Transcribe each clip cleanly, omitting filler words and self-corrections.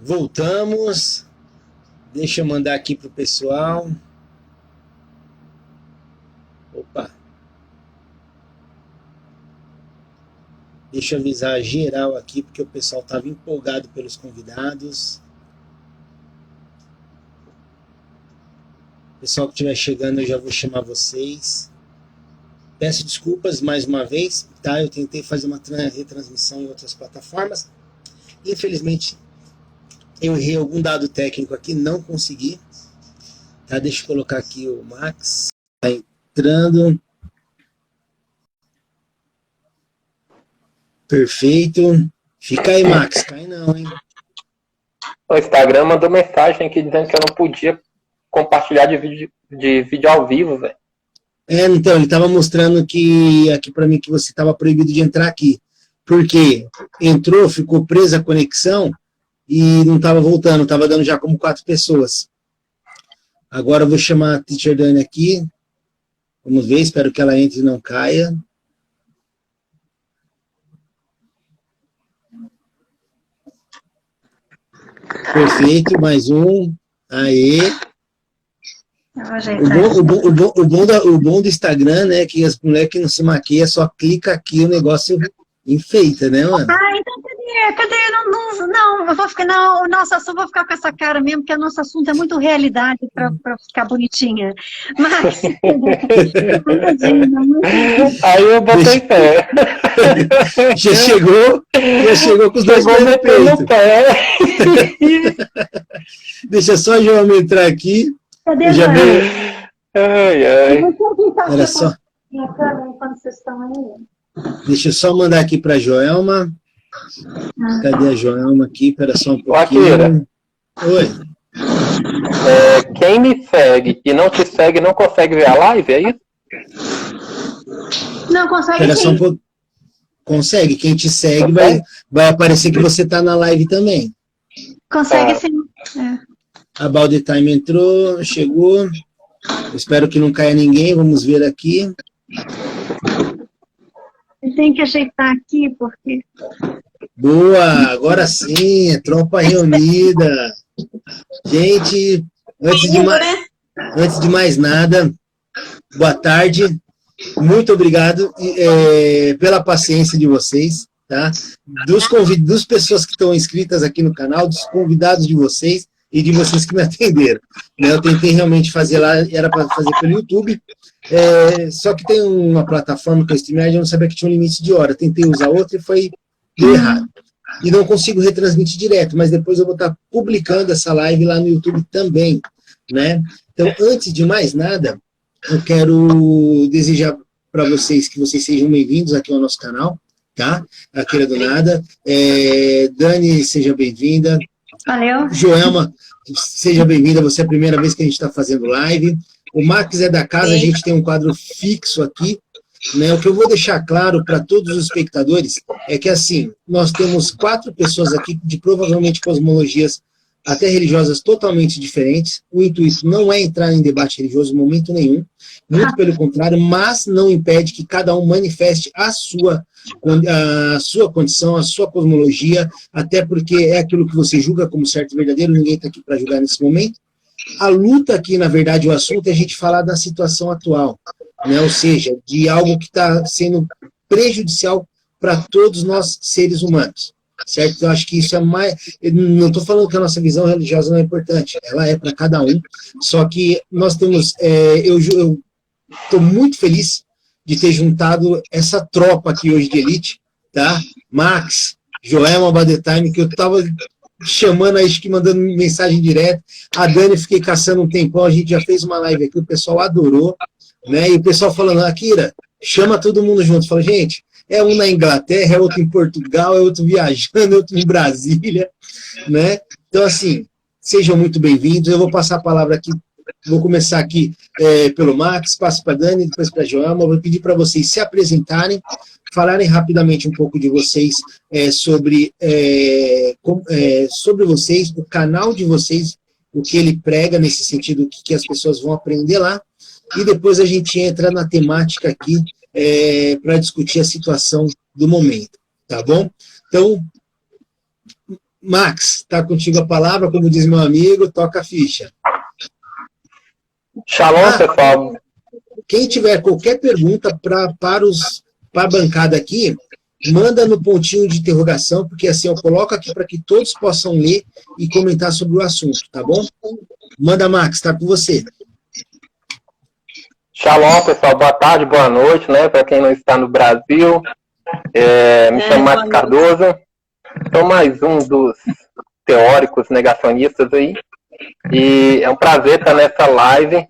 Voltamos. Deixa eu mandar aqui pro pessoal. Opa. Deixa eu avisar geral aqui, porque o pessoal estava empolgado pelos convidados. Pessoal que estiver chegando, eu já vou chamar vocês. Peço desculpas mais uma vez, tá? Eu tentei fazer uma retransmissão em outras plataformas. Infelizmente, eu errei algum dado técnico aqui, não consegui. Tá? Deixa eu colocar aqui o Max. Tá entrando. Perfeito. Fica aí, Max. Cai não, hein? O Instagram mandou mensagem aqui dizendo que eu não podia compartilhar de vídeo ao vivo, velho. Então, ele estava mostrando aqui para mim que você estava proibido de entrar aqui. Porque entrou, ficou presa a conexão e não estava voltando, estava dando já como 4 pessoas. Agora eu vou chamar a Teacher Dani aqui. Vamos ver, espero que ela entre e não caia. Perfeito, mais um. Aê. O bom do Instagram, né, que as mulheres que não se maquiam, só clica aqui, o negócio enfeita, né, mano? Então cadê? Não, eu vou ficar, não, nossa, eu só vou ficar com essa cara mesmo, porque o nosso assunto é muito realidade para ficar bonitinha. Mas, aí eu botei pé. Já chegou com os dois pés no peito. Deixa só a Joelma entrar aqui. Cadê a Joelma? Ai. Olha só. Quando vocês estão aí. Deixa eu só mandar aqui para a Joelma. Cadê a Joelma aqui? Espera só um pouquinho. Akira. Oi. Quem me segue e não te segue não consegue ver a live, é isso? Não, consegue Espera sim. só um pouco. Consegue. Quem te segue vai aparecer que você está na live também. Consegue sim. About the Time entrou, chegou. Espero que não caia ninguém. Vamos ver aqui. Tem que ajeitar aqui, porque... Boa, agora sim, tropa reunida. Gente, antes de mais nada, boa tarde. Muito obrigado pela paciência de vocês, tá? Dos pessoas que estão inscritas aqui no canal, dos convidados de vocês e de vocês que me atenderam. Eu tentei realmente fazer lá, era para fazer pelo YouTube, só que tem uma plataforma que é o StreamYard, eu não sabia que tinha um limite de hora. Tentei usar outra e deu errado. E não consigo retransmitir direto, mas depois eu vou estar publicando essa live lá no YouTube também, né? Então, antes de mais nada, eu quero desejar para vocês que vocês sejam bem-vindos aqui ao nosso canal, tá? Aqui do Nada. Dani, seja bem-vinda. Valeu. Joelma, seja bem-vinda, você é a primeira vez que a gente está fazendo live. O Max é da casa, a gente tem um quadro fixo aqui, né? O que eu vou deixar claro para todos os espectadores é que, assim, nós temos 4 pessoas aqui de provavelmente cosmologias até religiosas totalmente diferentes. O intuito não é entrar em debate religioso em momento nenhum, muito pelo contrário, mas não impede que cada um manifeste a sua condição, a sua cosmologia, até porque é aquilo que você julga como certo e verdadeiro, ninguém está aqui para julgar nesse momento. A luta aqui, na verdade, o assunto é a gente falar da situação atual, né? Ou seja, de algo que está sendo prejudicial para todos nós seres humanos, certo? Eu acho que isso é mais... Eu não estou falando que a nossa visão religiosa não é importante, ela é para cada um, só que nós temos... eu estou muito feliz de ter juntado essa tropa aqui hoje de elite, tá? Max, Joelma About the Time, que eu estava chamando, acho que mandando mensagem direta. A Dani, fiquei caçando um tempão, a gente já fez uma live aqui, o pessoal adorou, né? E o pessoal falando, Akira, chama todo mundo junto. Fala, gente, é um na Inglaterra, é outro em Portugal, é outro viajando, é outro em Brasília, né? Então, assim, sejam muito bem-vindos. Eu vou passar a palavra aqui, vou começar aqui pelo Max, passo para a Dani, depois para a Joelma. Vou pedir para vocês se apresentarem, falarem rapidamente um pouco de vocês, sobre vocês, o canal de vocês, o que ele prega nesse sentido, o que as pessoas vão aprender lá, e depois a gente entra na temática aqui para discutir a situação do momento, tá bom? Então, Max, está contigo a palavra, como diz meu amigo, toca a ficha. Shalom, pessoal. Quem tiver qualquer pergunta para a bancada aqui, manda no pontinho de interrogação, porque assim eu coloco aqui para que todos possam ler e comentar sobre o assunto, tá bom? Manda, Max, está com você. Shalom, pessoal. Boa tarde, boa noite, né? Para quem não está no Brasil. Me chamo Max Cardoso. Sou mais um dos teóricos negacionistas aí. E é um prazer estar nessa live,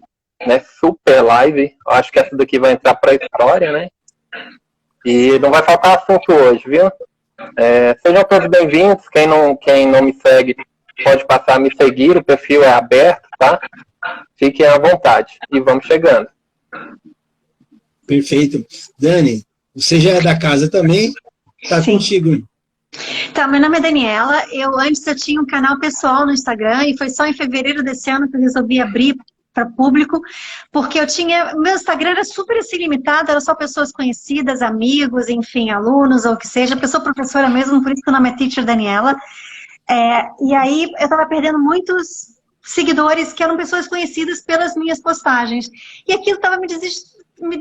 né? Super live. Eu acho que essa daqui vai entrar para a história, né? E não vai faltar assunto hoje, viu? Sejam todos bem-vindos. Quem não me segue pode passar a me seguir. O perfil é aberto, tá? Fiquem à vontade. E vamos chegando. Perfeito. Dani, você já é da casa também? Tá contigo. Então, meu nome é Daniela. Antes eu tinha um canal pessoal no Instagram e foi só em fevereiro desse ano que eu resolvi abrir para público, porque meu Instagram era super assim, limitado, era só pessoas conhecidas, amigos, enfim, alunos ou o que seja, porque eu sou professora mesmo, por isso que o nome é Teacher Daniela. E aí eu estava perdendo muitos seguidores que eram pessoas conhecidas pelas minhas postagens. E aquilo estava me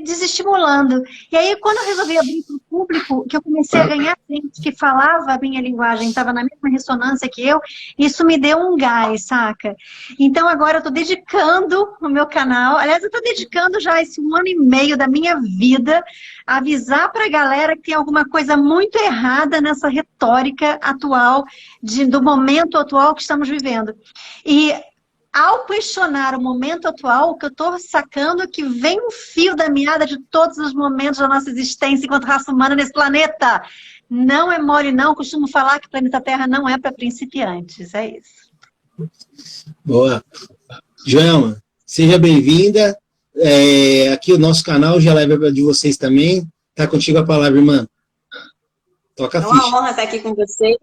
desestimulando. E aí, quando eu resolvi abrir para o público, que eu comecei a ganhar gente que falava a minha linguagem, estava na mesma ressonância que eu, isso me deu um gás, saca? Então, agora eu estou dedicando o meu canal, aliás, eu estou dedicando já esse 1 ano e meio da minha vida a avisar para a galera que tem alguma coisa muito errada nessa retórica atual, do momento atual que estamos vivendo. E ao questionar o momento atual, o que eu estou sacando é que vem um fio da meada de todos os momentos da nossa existência enquanto raça humana nesse planeta. Não é mole, não. Costumo falar que o planeta Terra não é para principiantes. É isso. Boa. Joelma, seja bem-vinda. Aqui o nosso canal já leva de vocês também. Tá contigo a palavra, irmã. Toca a ficha. É uma honra estar aqui com vocês.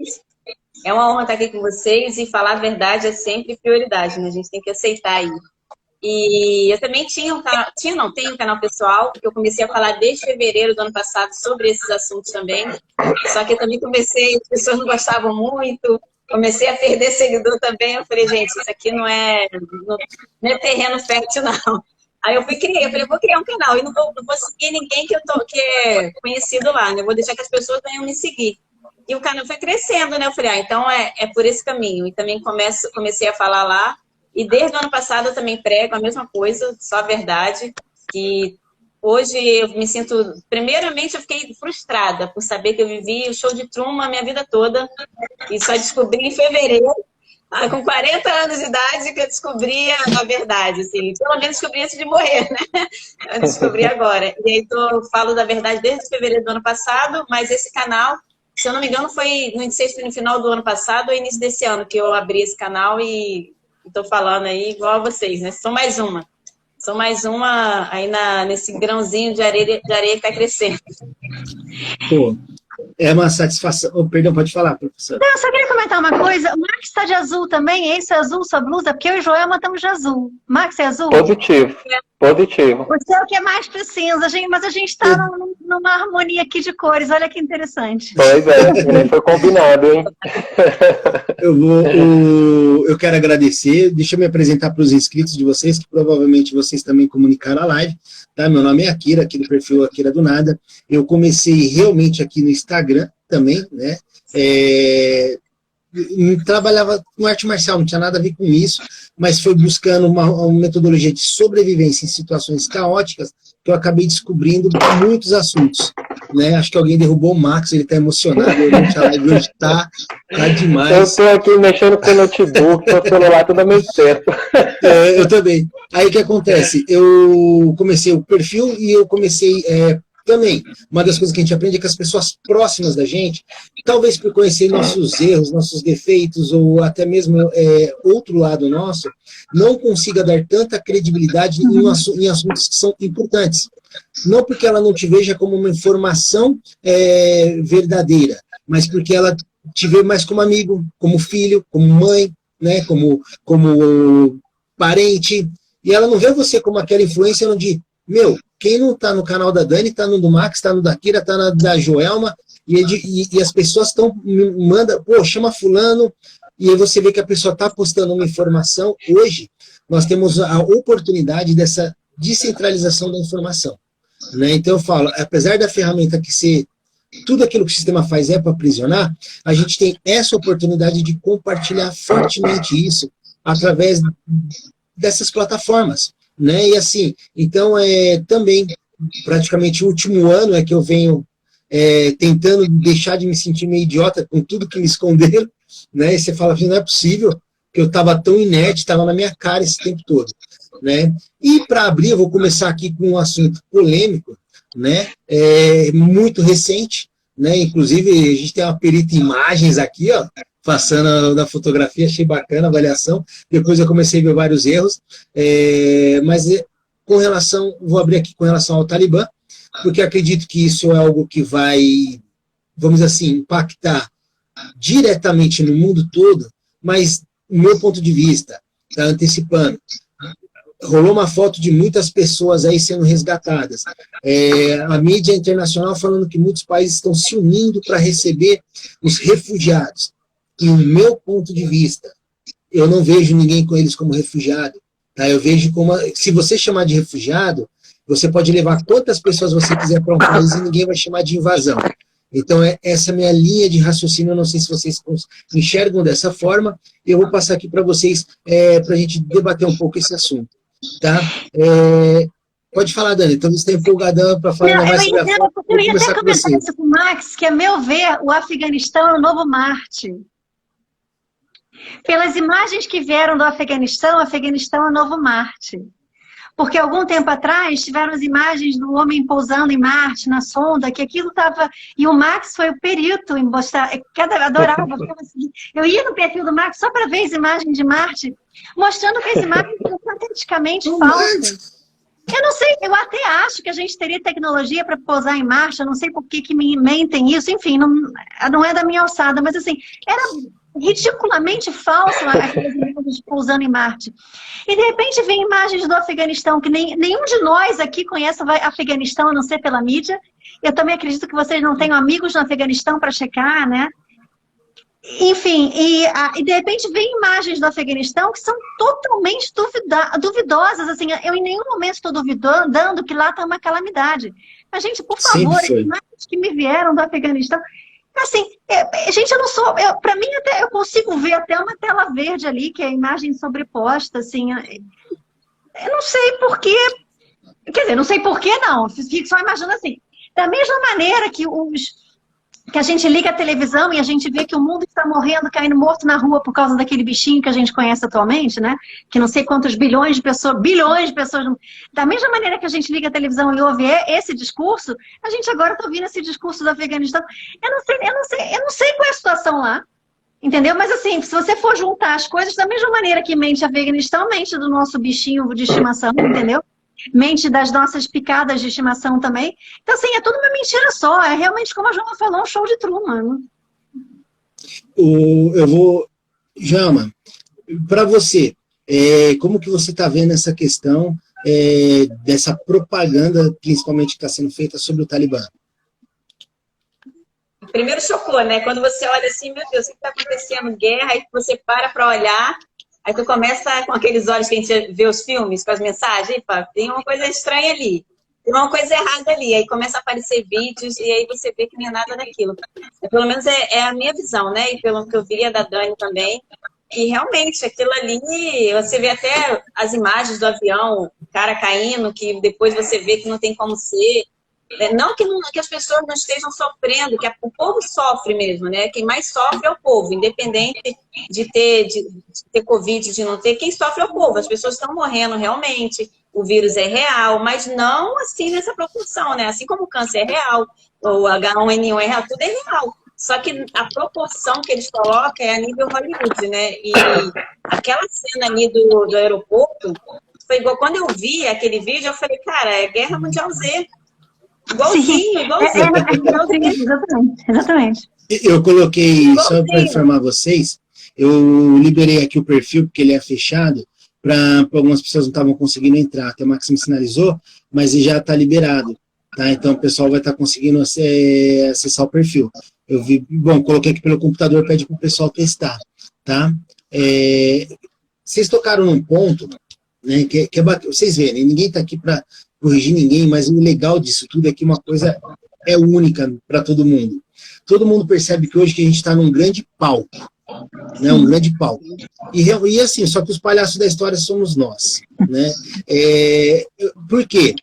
É uma honra estar aqui com vocês e falar a verdade é sempre prioridade, né? A gente tem que aceitar aí. E eu também tenho um canal pessoal, que eu comecei a falar desde fevereiro do ano passado sobre esses assuntos também. Só que eu também as pessoas não gostavam muito, comecei a perder seguidor também. Eu falei, gente, isso aqui não é terreno fértil, não. Aí eu falei, vou criar um canal e não vou seguir ninguém que é conhecido lá, né? Eu vou deixar que as pessoas venham me seguir. E o canal foi crescendo, né? Eu falei, então é por esse caminho. E também comecei a falar lá. E desde o ano passado eu também prego a mesma coisa, só a verdade. Que hoje eu me sinto... Primeiramente eu fiquei frustrada por saber que eu vivi o show de Truman a minha vida toda. E só descobri em fevereiro, com 40 anos de idade, que eu descobri a verdade. Assim. Pelo menos descobri antes de morrer, né? Eu descobri agora. E aí eu falo da verdade desde fevereiro do ano passado, mas esse canal... Se eu não me engano, não sei se foi no final do ano passado ou início desse ano que eu abri esse canal e estou falando aí igual a vocês, né? Sou mais uma aí nesse grãozinho de areia que está crescendo. Pô, é uma satisfação. Oh, perdão, pode falar, professora. Não, eu só queria comentar uma coisa. O Max está de azul também? Esse é azul, sua blusa? Porque eu e Joelma estamos de azul. Max é azul? Positivo. Você é o que é mais para cinza, mas a gente está numa harmonia aqui de cores. Olha que interessante. Pois nem foi combinado, hein? Eu quero agradecer. Deixa eu me apresentar para os inscritos de vocês, que provavelmente vocês também comunicaram a live. Tá? Meu nome é Akira, aqui do perfil Akira do Nada. Eu comecei realmente aqui no Instagram também, né? Trabalhava com arte marcial, não tinha nada a ver com isso, mas foi buscando uma metodologia de sobrevivência em situações caóticas que eu acabei descobrindo muitos assuntos, né? Acho que alguém derrubou o Max, ele está emocionado, a live hoje tá demais. Eu estou aqui mexendo com o notebook, com o celular tudo ao mesmo tempo. Eu também. Aí o que acontece? Eu comecei o perfil e eu comecei... Também, uma das coisas que a gente aprende é que as pessoas próximas da gente, talvez por conhecer nossos erros, nossos defeitos, ou até mesmo outro lado nosso, não consiga dar tanta credibilidade em assuntos que são importantes. Não porque ela não te veja como uma informação verdadeira, mas porque ela te vê mais como amigo, como filho, como mãe, né, como parente, e ela não vê você como aquela influência onde, quem não está no canal da Dani, está no do Max, está no da Kira, está na da Joelma, e as pessoas mandam, pô, chama fulano, e aí você vê que a pessoa está postando uma informação. Hoje, nós temos a oportunidade dessa descentralização da informação, né? Então eu falo, apesar da ferramenta que ser tudo aquilo que o sistema faz é para aprisionar, a gente tem essa oportunidade de compartilhar fortemente isso através dessas plataformas, né? E assim, então também praticamente o último ano é que eu venho tentando deixar de me sentir meio idiota com tudo que me esconderam, né? E você fala assim, não é possível que eu estava tão inerte, estava na minha cara esse tempo todo, né? E para abrir, eu vou começar aqui com um assunto polêmico, né? Muito recente, né? Inclusive a gente tem uma perita em imagens aqui, ó, passando na fotografia, achei bacana a avaliação. Depois eu comecei a ver vários erros, mas com relação, vou abrir aqui com relação ao Talibã, porque acredito que isso é algo que vai, vamos dizer assim, impactar diretamente no mundo todo, mas, do meu ponto de vista, tá antecipando, rolou uma foto de muitas pessoas aí sendo resgatadas. A mídia internacional falando que muitos países estão se unindo para receber os refugiados. E o meu ponto de vista, eu não vejo ninguém com eles como refugiado. Tá? Eu vejo como, se você chamar de refugiado, você pode levar quantas pessoas você quiser para um país e ninguém vai chamar de invasão. Então, essa é a minha linha de raciocínio. Eu não sei se vocês enxergam dessa forma. Eu vou passar aqui para vocês, para a gente debater um pouco esse assunto. Tá? Pode falar, Dani. Então, você está empolgadão para falar mais sobre a foto. Eu ia até comentar isso com o Max, que, a meu ver, o Afeganistão é o novo Marte. Pelas imagens que vieram do Afeganistão, o Afeganistão é o novo Marte. Porque algum tempo atrás tiveram as imagens do homem pousando em Marte, na sonda, que aquilo estava... E o Max foi o perito em mostrar... Adorava. Eu ia no perfil do Max só para ver as imagens de Marte, mostrando que as imagens são autenticamente falsas. Eu não sei, eu até acho que a gente teria tecnologia para pousar em Marte, eu não sei por que me mentem isso, enfim, não é da minha alçada, mas assim, era ridiculamente falso aquelas imagens pousando em Marte. E de repente vem imagens do Afeganistão, que nenhum de nós aqui conhece o Afeganistão, a não ser pela mídia. Eu também acredito que vocês não tenham amigos no Afeganistão para checar, né? Enfim, e de repente vem imagens do Afeganistão que são totalmente duvidosas. Assim, eu em nenhum momento estou duvidando que lá está uma calamidade. Mas, gente, por favor, as imagens que me vieram do Afeganistão... Assim, gente, eu não sou... Para mim, até eu consigo ver até uma tela verde ali, que é a imagem sobreposta, assim... Eu não sei por quê... Quer dizer, não sei por quê, não. Fico só imaginando assim. Da mesma maneira que a gente liga a televisão e a gente vê que o mundo está morrendo, caindo morto na rua por causa daquele bichinho que a gente conhece atualmente, né? Que não sei quantos bilhões de pessoas... Da mesma maneira que a gente liga a televisão e ouve esse discurso, a gente agora está ouvindo esse discurso do Afeganistão. Eu não sei qual é a situação lá, entendeu? Mas assim, se você for juntar as coisas, da mesma maneira que mente Afeganistão, mente do nosso bichinho de estimação, entendeu? Mente das nossas picadas de estimação também. Então, assim, é tudo uma mentira só. É realmente, como a Joana falou, um show de Truman. Jama, para você, como que você está vendo essa questão dessa propaganda, principalmente que está sendo feita sobre o Talibã? Primeiro chocou, né? Quando você olha assim, meu Deus, o que está acontecendo? Guerra, aí você para olhar... Aí tu começa com aqueles olhos que a gente vê os filmes, com as mensagens, e fala, tem uma coisa estranha ali, tem uma coisa errada ali. Aí começa a aparecer vídeos e aí você vê que não é nada daquilo. Pelo menos é a minha visão, né? E pelo que eu vi, a da Dani também, que realmente aquilo ali, você vê até as imagens do avião, o cara caindo, que depois você vê que não tem como ser. Não que as pessoas não estejam sofrendo, que o povo sofre mesmo, né? Quem mais sofre é o povo, independente de ter Covid, de não ter, quem sofre é o povo. As pessoas estão morrendo realmente, o vírus é real, mas não assim nessa proporção, né? Assim como o câncer é real, o H1N1 é real, tudo é real. Só que a proporção que eles colocam é a nível Hollywood, né? E aquela cena ali do aeroporto, foi igual, quando eu vi aquele vídeo, eu falei, cara, é Guerra Mundial Z. Igualzinho. Exatamente. Eu coloquei, só para informar vocês, eu liberei aqui o perfil, porque ele é fechado, para algumas pessoas não estavam conseguindo entrar. Até o Max me sinalizou, mas ele já está liberado. tá? Então o pessoal vai estar conseguindo acessar o perfil. Eu vi, bom, coloquei aqui pelo computador, pede para o pessoal testar, tá? Vocês tocaram num ponto, né, que é bacana. Vocês verem, ninguém está aqui para corrigir ninguém, mas o legal disso tudo é que uma coisa é única para todo mundo. Todo mundo percebe que hoje que a gente está num grande palco, né, um grande palco. E assim, só que os palhaços da história somos nós, né? Por quê?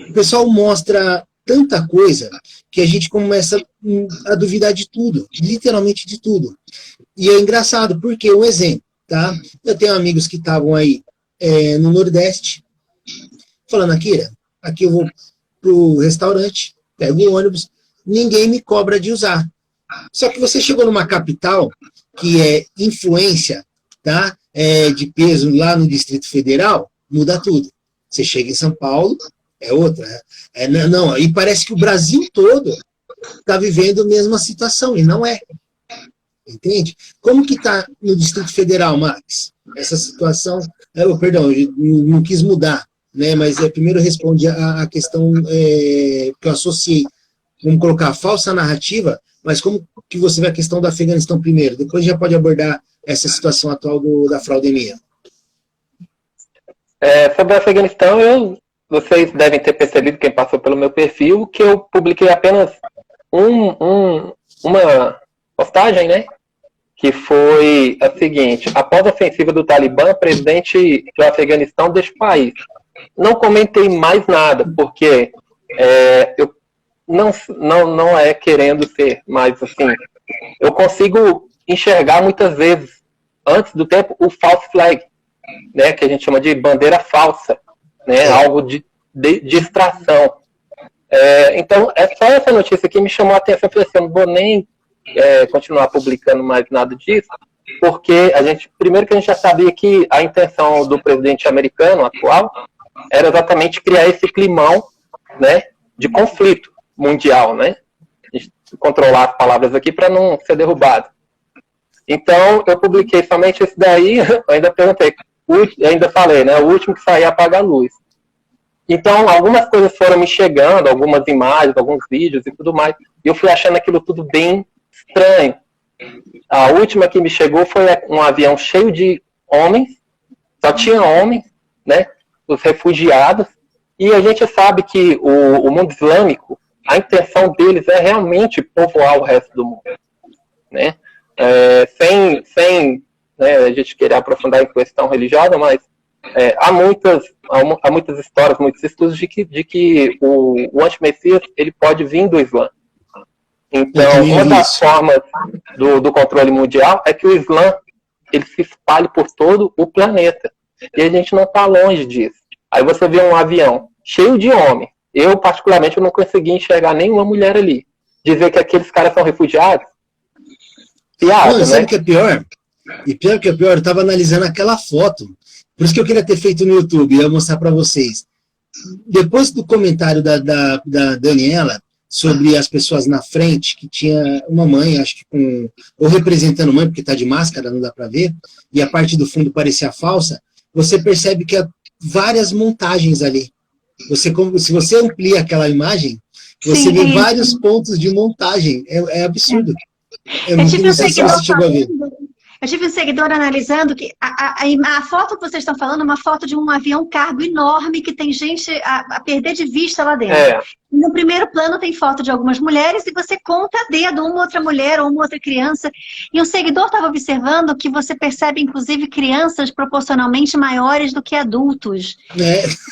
O pessoal mostra tanta coisa que a gente começa a duvidar de tudo, literalmente de tudo. E é engraçado, porque um exemplo, tá? Eu tenho amigos que estavam aí no Nordeste, falando, Akira, aqui eu vou pro restaurante, pego o ônibus, ninguém me cobra de usar. Só que você chegou numa capital que é influência, tá? De peso lá no Distrito Federal, muda tudo. Você chega em São Paulo, é outra. Não, e parece que o Brasil todo está vivendo a mesma situação, e não é. Entende? Como que está no Distrito Federal, Max? Essa situação... Perdão, eu não quis mudar, né? Mas primeiro responde a questão que eu associei. Vamos colocar a falsa narrativa, mas como que você vê a questão do Afeganistão primeiro? Depois já pode abordar essa situação atual da fraudemia. Sobre o Afeganistão, vocês devem ter percebido, quem passou pelo meu perfil, que eu publiquei apenas uma postagem, né? Que foi a seguinte: após a ofensiva do Talibã, o presidente do Afeganistão deixa o país. Não comentei mais nada, porque eu não é querendo ser, mas assim, eu consigo enxergar muitas vezes, antes do tempo, o false flag, né, que a gente chama de bandeira falsa, né, algo de distração. Então, só essa notícia que me chamou a atenção. Eu falei assim, eu não vou nem continuar publicando mais nada disso, porque primeiro que a gente já sabia que a intenção do presidente americano atual era exatamente criar esse climão, né, de conflito mundial, né? A gente controlar as palavras aqui para não ser derrubado. Então, eu publiquei somente esse daí, eu ainda perguntei, ainda falei, né? O último que sair apaga a luz. Então, algumas coisas foram me chegando, algumas imagens, alguns vídeos e tudo mais, e eu fui achando aquilo tudo bem estranho. A última que me chegou foi um avião cheio de homens, só tinha homens, né? Os refugiados, e a gente sabe que o mundo islâmico, a intenção deles é realmente povoar o resto do mundo, né? Sem né, a gente querer aprofundar em questão religiosa, mas há muitas histórias, muitos estudos de que o antimessias ele pode vir do Islã. Então, uma das formas do controle mundial é que o Islã ele se espalhe por todo o planeta. E a gente não está longe disso. Aí você vê um avião cheio de homens. Eu, particularmente, não consegui enxergar nenhuma mulher ali. Dizer que aqueles caras são refugiados? Piada, sabe né? o que é pior? E pior que é pior, eu estava analisando aquela foto. Por isso que eu queria ter feito no YouTube, eu ia mostrar para vocês. Depois do comentário da Daniela sobre as pessoas na frente, que tinha uma mãe, acho que ou representando mãe, porque está de máscara, não dá para ver, e a parte do fundo parecia falsa, você percebe que há várias montagens ali. Se você amplia aquela imagem, você vê vários pontos de montagem. É absurdo. Não sei se você chegou a ver. Eu tive um seguidor analisando que a foto que vocês estão falando é uma foto de um avião cargo enorme que tem gente a perder de vista lá dentro. No primeiro plano tem foto de algumas mulheres e você conta a dedo uma outra mulher ou uma outra criança. E um seguidor estava observando que você percebe, inclusive, crianças proporcionalmente maiores do que adultos.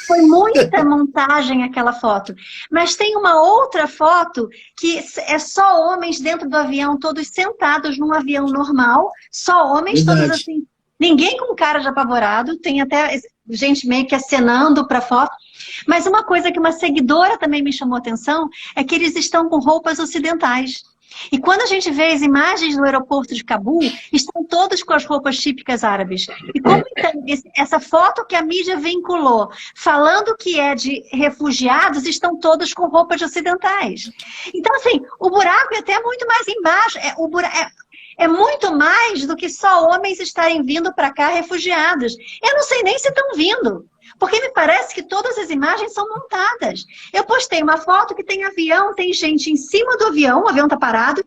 Foi muita montagem aquela foto. Mas tem uma outra foto que é só homens dentro do avião, todos sentados num avião normal, só homens, todos assim, ninguém com cara de apavorado, tem até gente meio que acenando para foto. Mas uma coisa que uma seguidora também me chamou a atenção é que eles estão com roupas ocidentais. E quando a gente vê as imagens do aeroporto de Cabul, estão todos com as roupas típicas árabes. E como então, essa foto que a mídia vinculou, falando que é de refugiados, estão todos com roupas ocidentais. Então, assim, o buraco é até muito mais embaixo. É muito mais do que só homens estarem vindo para cá refugiados. Eu não sei nem se estão vindo. Porque me parece que todas as imagens são montadas. Eu postei uma foto que tem avião, tem gente em cima do avião, o avião está parado,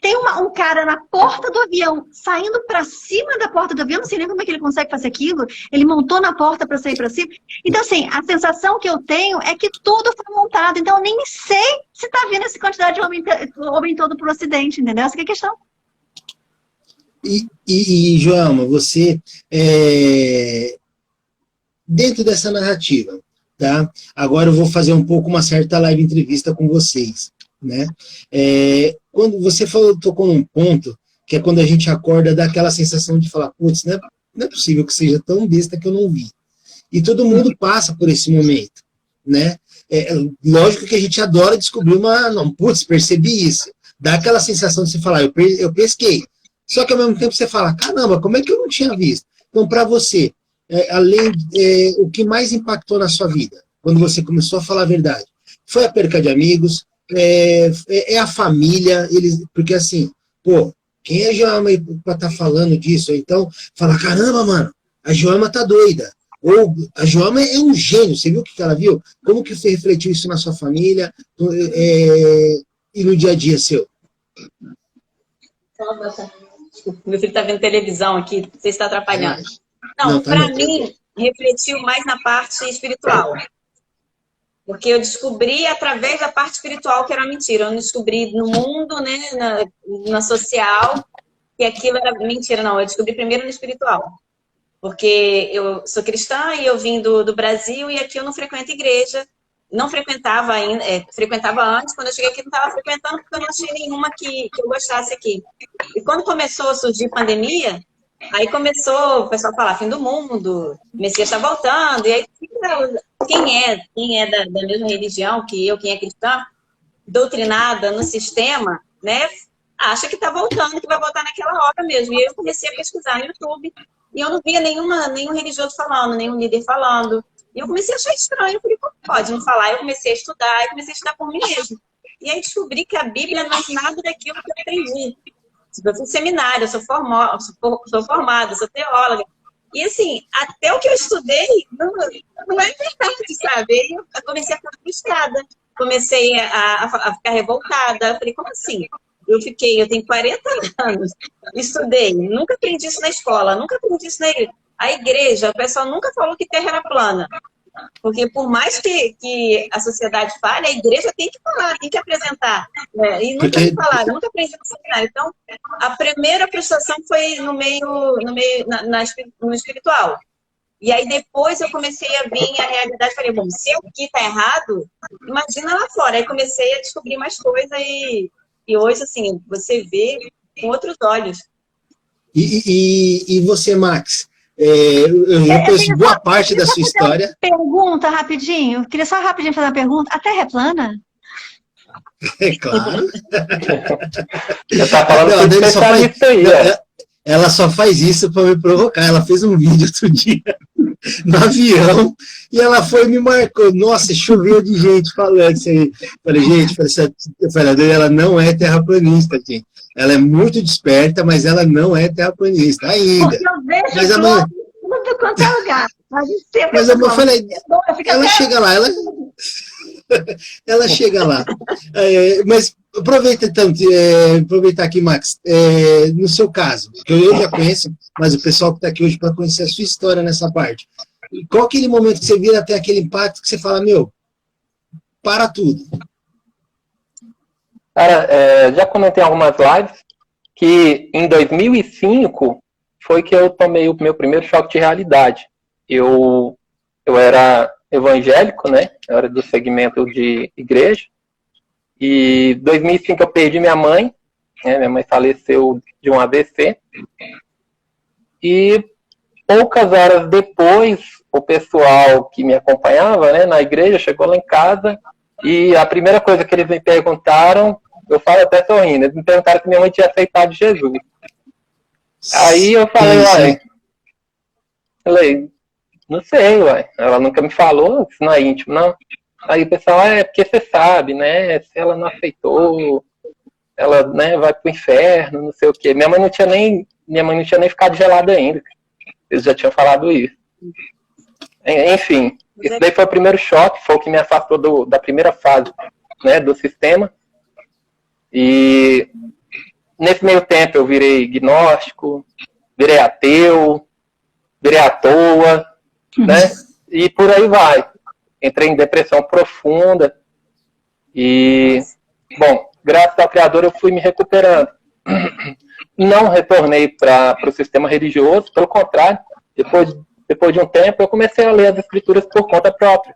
tem um cara na porta do avião, saindo para cima da porta do avião, não sei nem como é que ele consegue fazer aquilo, ele montou na porta para sair para cima. Então, assim, a sensação que eu tenho é que tudo foi montado, então eu nem sei se está vindo essa quantidade de homem todo para o Ocidente, entendeu? Essa que é a questão. Joelma, você, dentro dessa narrativa, tá? Agora eu vou fazer um pouco uma certa live entrevista com vocês, né? Quando você tocou num ponto, que é quando a gente acorda, dá aquela sensação de falar, putz, não é possível que seja tão besta que eu não vi. E todo mundo passa por esse momento, né? Lógico que a gente adora descobrir putz, percebi isso. Dá aquela sensação de você falar, eu pesquei. Só que ao mesmo tempo você fala, caramba, como é que eu não tinha visto? Então, para você, o que mais impactou na sua vida, quando você começou a falar a verdade, foi a perca de amigos, a família, porque assim, pô, quem é a Joelma para estar falando disso? Então, fala, caramba, mano, a Joelma tá doida. Ou a Joelma é um gênio, você viu o que ela viu? Como que você refletiu isso na sua família e no dia a dia seu? Desculpa, meu filho está vendo televisão aqui, não sei se está atrapalhando. Não, para mim, refletiu mais na parte espiritual. Porque eu descobri através da parte espiritual que era mentira. Eu não descobri no mundo, né, na social, que aquilo era mentira. Não, eu descobri primeiro no espiritual. Porque eu sou cristã e eu vim do Brasil e aqui eu não frequento igreja. Não frequentava ainda, frequentava antes, quando eu cheguei aqui não estava frequentando porque eu não achei nenhuma que eu gostasse aqui. E quando começou a surgir pandemia, aí começou o pessoal a falar fim do mundo, o Messias está voltando, e aí quem é da mesma religião que eu, quem é cristã, doutrinada no sistema, né, acha que está voltando, que vai voltar naquela hora mesmo. E aí eu comecei a pesquisar no YouTube, e eu não via nenhum religioso falando, nenhum líder falando. E eu comecei a achar estranho, eu falei, como pode não falar? Eu comecei a estudar, por mim mesmo. E aí descobri que a Bíblia não é nada daquilo que eu aprendi. Eu fiz seminário, eu sou formada, sou teóloga. E assim, até o que eu estudei não é verdade, sabe? Aí eu comecei a ficar frustrada, comecei a ficar revoltada. Eu falei, como assim? Eu tenho 40 anos, estudei, nunca aprendi isso na escola, nunca aprendi isso na igreja. A igreja, o pessoal nunca falou que terra era plana. Porque por mais que a sociedade fale, a igreja tem que falar, tem que apresentar. Né? E nunca me falaram, nunca aprendi no seminário. Então, a primeira frustração foi no espiritual. E aí depois eu comecei a vir a realidade, falei, bom, se aqui tá errado, imagina lá fora. Aí comecei a descobrir mais coisas e hoje, assim, você vê com outros olhos. E você, Max? Eu já conheço boa parte da sua história. Pergunta rapidinho. Queria só rapidinho fazer uma pergunta. A Terra é plana? É claro. Você tá falando que só faz isso aí, ela só faz isso para me provocar. Ela fez um vídeo outro dia no avião e ela foi e me marcou. Nossa, choveu de gente falando isso aí. Falei, gente, ela não é terraplanista, gente. Ela é muito desperta, mas ela não é terraplanista ainda. Porque eu vejo tudo quanto é lugar. Mas eu falei, ela chega lá, ela chega lá. Mas aproveita então, aproveitar aqui, Max, no seu caso, que eu já conheço, mas o pessoal que está aqui hoje para conhecer a sua história nessa parte. Qual aquele momento que você vira até aquele impacto que você fala, para tudo? Cara, já comentei em algumas lives que em 2005 foi que eu tomei o meu primeiro choque de realidade. Eu era evangélico, né? Eu era do segmento de igreja. E em 2005 eu perdi minha mãe. Né? Minha mãe faleceu de um AVC. E poucas horas depois, o pessoal que me acompanhava, né, na igreja chegou lá em casa. E a primeira coisa que eles me perguntaram, eu falo até sorrindo, eles me perguntaram se minha mãe tinha aceitado Jesus. Aí eu falei, não sei, ela nunca me falou, isso não é íntimo, não. Aí o pessoal, porque você sabe, né, se ela não aceitou, ela, né, vai pro inferno, não sei o quê. Minha mãe não tinha nem ficado gelada ainda. Eles já tinham falado isso. Enfim, isso daí foi o primeiro choque, foi o que me afastou da primeira fase, né, do sistema. E nesse meio tempo eu virei gnóstico, virei ateu, virei à toa, né? E por aí vai. Entrei em depressão profunda e, bom, graças ao Criador eu fui me recuperando. Não retornei para o sistema religioso, pelo contrário, depois de um tempo eu comecei a ler as escrituras por conta própria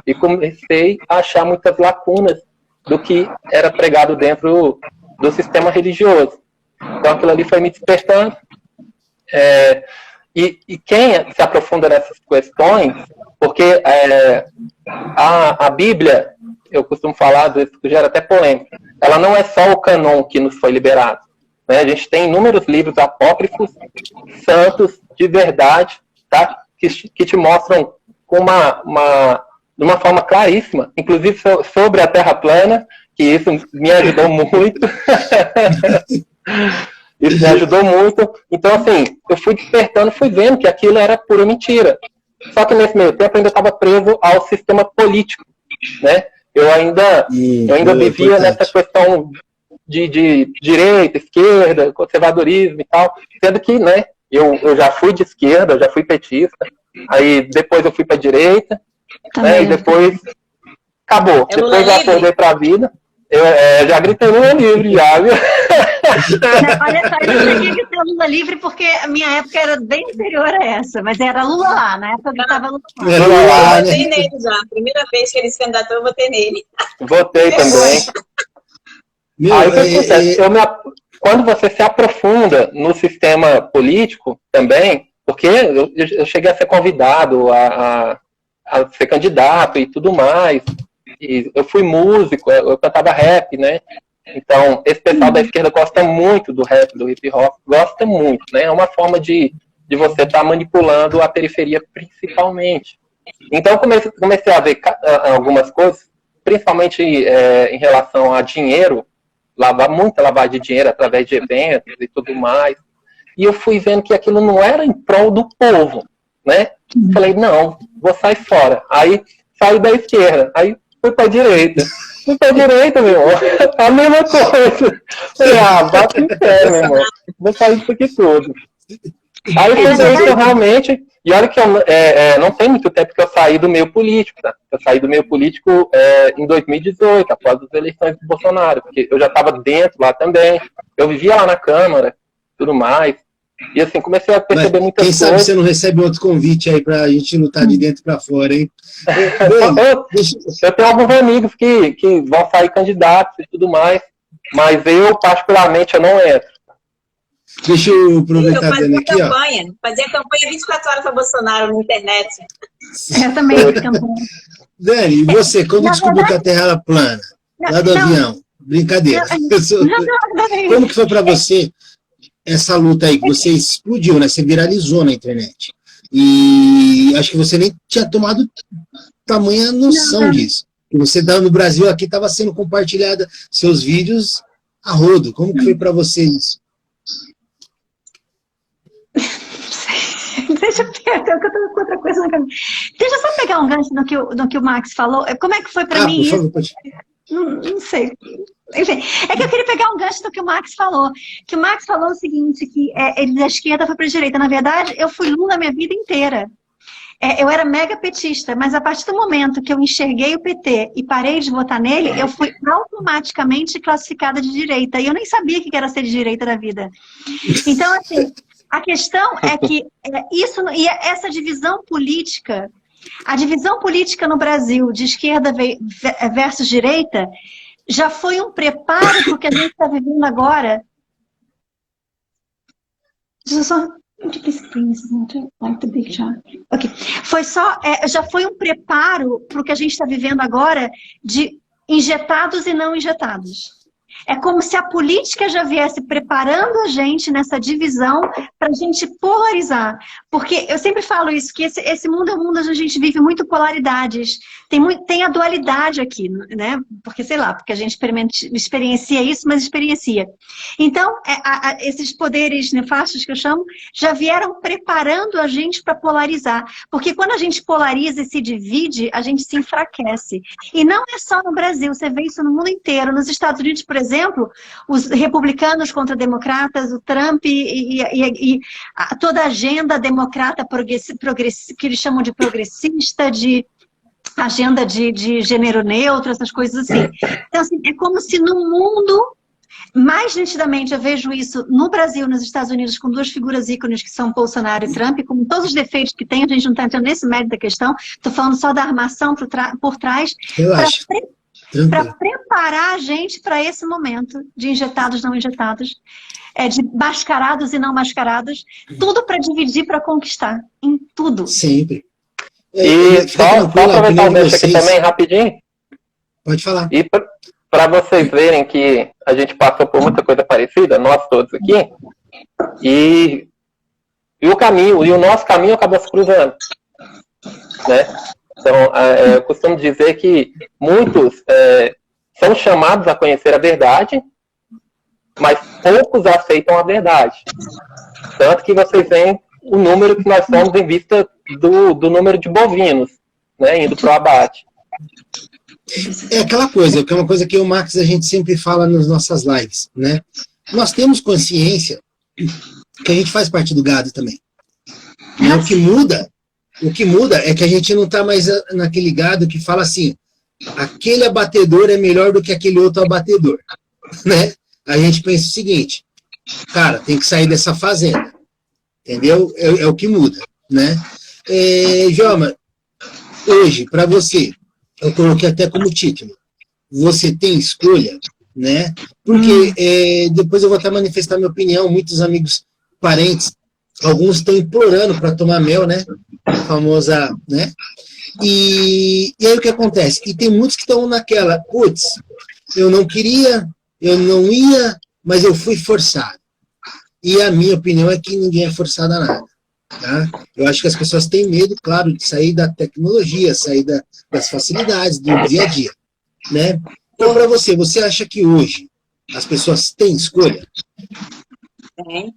e comecei a achar muitas lacunas do que era pregado dentro do sistema religioso. Então aquilo ali foi me despertando. E quem se aprofunda nessas questões, porque a Bíblia, eu costumo falar, às vezes gera até polêmica, ela não é só o canon que nos foi liberado. Né? A gente tem inúmeros livros apócrifos, santos, de verdade, tá? que te mostram de uma forma claríssima, inclusive sobre a Terra plana, que isso me ajudou muito. Isso me ajudou muito. Então, assim, eu fui despertando, fui vendo que aquilo era pura mentira. Só que nesse meio tempo eu ainda estava preso ao sistema político, né? Eu ainda vivia nessa questão de direita, esquerda, conservadorismo e tal, sendo que, né, eu já fui de esquerda, eu já fui petista, aí depois eu fui para a direita, né, e depois acabou. Depois eu acordei para a vida. Eu já gritei Lula livre, já, viu? Olha só, eu cheguei a gritar Lula livre porque a minha época era bem anterior a essa, mas era Lula lá, na época eu gritava Lula lá. Eu votei nele já, a primeira vez que ele se candidatou eu votei nele. Votei também. Aí o que acontece? Quando você se aprofunda no sistema político também, porque eu cheguei a ser convidado a ser candidato e tudo mais, e eu fui músico, eu cantava rap, né? Então, esse pessoal da esquerda gosta muito do rap, do hip hop, gosta muito, né? É uma forma de você estar manipulando a periferia principalmente. Então, eu comecei a ver algumas coisas, principalmente em relação a dinheiro, muita lavagem de dinheiro através de eventos e tudo mais. E eu fui vendo que aquilo não era em prol do povo, né? Falei, não, vou sair fora. Aí, saí da esquerda, aí fui pra direita. Fui pra direita, meu irmão. A mesma coisa. Falei, bate em pé, meu irmão. Vou sair disso aqui tudo. Aí foi isso realmente. E olha que não tem muito tempo que eu saí do meio político, tá? Eu saí do meio político em 2018, após as eleições do Bolsonaro, porque eu já estava dentro lá também. Eu vivia lá na Câmara, tudo mais. E assim, comecei a perceber muitas coisas. Quem sabe você não recebe outro convite aí pra gente lutar de dentro pra fora, hein? Eu tenho alguns amigos que vão sair candidatos e tudo mais, mas eu, particularmente, eu não entro. Deixa eu aproveitar dando aqui, Fazia campanha 24 horas para Bolsonaro na internet. Eu também fiz campanha. Dani, e você, quando descobriu que a Terra era plana? Lá do avião. Brincadeira. Como que foi para você essa luta aí? Que você explodiu, né? Você viralizou na internet. E acho que você nem tinha tomado tamanha noção disso. E você estava no Brasil, aqui estava sendo compartilhada seus vídeos a rodo. Como que foi para você isso? Deixa eu pegar, que eu tô com outra coisa na cabeça. Deixa eu só pegar um gancho no que o Max falou. Como é que foi para mim isso? Não sei. Enfim, é que eu queria pegar um gancho do que o Max falou. Que o Max falou o seguinte, que ele da esquerda foi para a direita. Na verdade, eu fui Lula a minha vida inteira. Eu era mega petista, mas a partir do momento que eu enxerguei o PT e parei de votar nele, eu fui automaticamente classificada de direita. E eu nem sabia o que era ser de direita da vida. Então, assim, a questão é que essa divisão política, a divisão política no Brasil de esquerda versus direita, já foi um preparo para o que a gente está vivendo agora. Já foi um preparo para o que a gente está vivendo agora de injetados e não injetados. É como se a política já viesse preparando a gente nessa divisão para a gente polarizar. Porque eu sempre falo isso, que esse mundo é um mundo onde a gente vive muito polaridades. Tem a dualidade aqui, né? Porque, sei lá, porque a gente experiencia isso, mas experiencia. Então, esses poderes nefastos que eu chamo, já vieram preparando a gente para polarizar. Porque quando a gente polariza e se divide, a gente se enfraquece. E não é só no Brasil, você vê isso no mundo inteiro. Nos Estados Unidos, por exemplo, os republicanos contra democratas, o Trump e toda a agenda democrata que eles chamam de progressista, de agenda de gênero neutro, essas coisas assim. Então, assim, é como se no mundo, mais nitidamente eu vejo isso no Brasil, nos Estados Unidos, com duas figuras ícones que são Bolsonaro e Trump, com todos os defeitos que tem, a gente não está entrando nesse mérito da questão, estou falando só da armação por trás, para preparar a gente para esse momento de injetados, não injetados, de mascarados e não mascarados, tudo para dividir, para conquistar, em tudo. Sempre. E só aproveitar o gancho aqui também, rapidinho. Pode falar. E para vocês verem que a gente passou por muita coisa parecida, nós todos aqui, e o nosso caminho acabou se cruzando, né? Então, eu costumo dizer que muitos são chamados a conhecer a verdade, mas poucos aceitam a verdade. Tanto que vocês veem o número que nós somos em vista do número de bovinos, né, indo para o abate. É aquela coisa, que é uma coisa que o Max a gente sempre fala nas nossas lives, né? Nós temos consciência que a gente faz parte do gado também. E o que muda é que a gente não está mais naquele gado que fala assim, aquele abatedor é melhor do que aquele outro abatedor, né? A gente pensa o seguinte, cara, tem que sair dessa fazenda, entendeu? É o que muda, né? Joma, hoje, para você, eu coloquei até como título, você tem escolha, né? Porque depois eu vou até manifestar minha opinião, muitos amigos, parentes, alguns estão implorando para tomar mel, né? A famosa, né? E aí o que acontece? E tem muitos que estão naquela, putz, eu não queria, eu não ia, mas eu fui forçado. E a minha opinião é que ninguém é forçado a nada. Tá? Eu acho que as pessoas têm medo, claro, de sair da tecnologia, sair das facilidades do dia a dia. Né? Então, para você acha que hoje as pessoas têm escolha? Tem.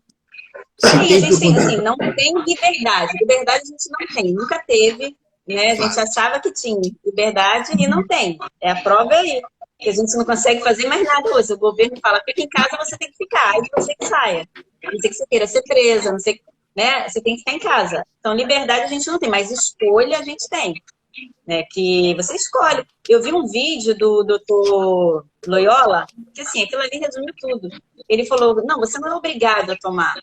Sim, a gente tem, assim, não tem liberdade. Liberdade a gente não tem, nunca teve. Né? A gente achava que tinha liberdade e não tem. A prova é aí. Que a gente não consegue fazer mais nada hoje. O governo fala, fica em casa, você tem que ficar. Aí você que saia. A não ser que você queira ser presa, não sei, né? Você tem que ficar em casa. Então, liberdade a gente não tem, mas escolha a gente tem. Né? Que você escolhe. Eu vi um vídeo do Dr. Loyola, que assim, aquilo ali resumiu tudo. Ele falou, não, você não é obrigado a tomar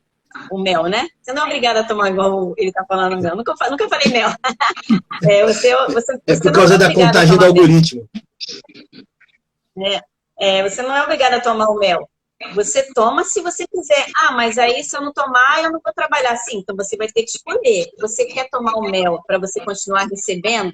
o mel, né? Você não é obrigado a tomar igual ele tá falando mel. Nunca falei mel. Você por causa da contagem do algoritmo. Você não é obrigado a tomar o mel. Você toma se você quiser. Ah, mas aí se eu não tomar, eu não vou trabalhar. Sim, então você vai ter que escolher. Você quer tomar o mel para você continuar recebendo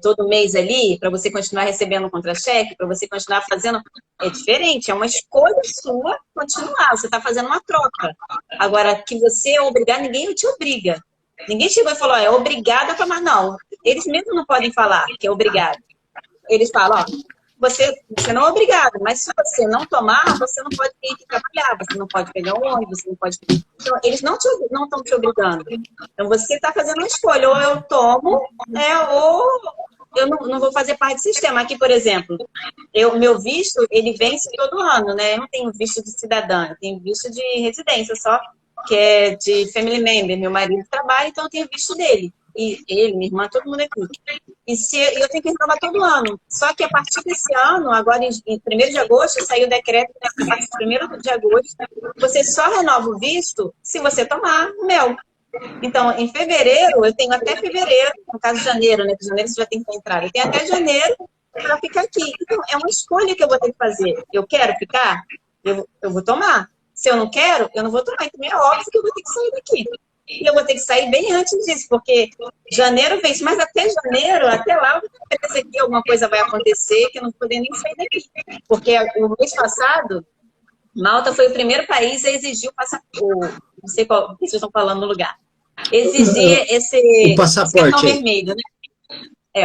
todo mês ali, para você continuar recebendo contra-cheque, para você continuar fazendo... É diferente, é uma escolha sua continuar. Você está fazendo uma troca. Agora, que você é obrigado, ninguém te obriga. Ninguém chegou e falou, é obrigado a tomar. Não, eles mesmos não podem falar que é obrigado. Eles falam, você não é obrigado, mas se você não tomar, você não pode ir trabalhar, você não pode pegar um ônibus, você não pode... Então, eles não estão te obrigando. Então, você está fazendo uma escolha, ou eu tomo, ou eu não vou fazer parte do sistema. Aqui, por exemplo, meu visto, ele vence todo ano, né? Eu não tenho visto de cidadã, eu tenho visto de residência só, que é de family member. Meu marido trabalha, então eu tenho visto dele. E ele, minha irmã, todo mundo aqui. Eu tenho que renovar todo ano. Só que a partir desse ano, agora em 1º de agosto, saiu o decreto, a partir de 1º de agosto, você só renova o visto se você tomar mel. Então, em fevereiro, eu tenho até fevereiro, no caso de janeiro, né? Porque janeiro você já tem que entrar. Eu tenho até janeiro para ficar aqui. Então, é uma escolha que eu vou ter que fazer. Eu quero ficar? Eu vou tomar. Se eu não quero, eu não vou tomar. Então, é óbvio que eu vou ter que sair daqui. E eu vou ter que sair bem antes disso, porque janeiro vence, mas até janeiro, até lá, parece que alguma coisa vai acontecer que eu não vou poder nem sair daqui. Porque o mês passado, Malta foi o primeiro país a exigir o passaporte. Não sei qual que vocês estão falando no lugar. exigir esse passaporte cartão vermelho, né?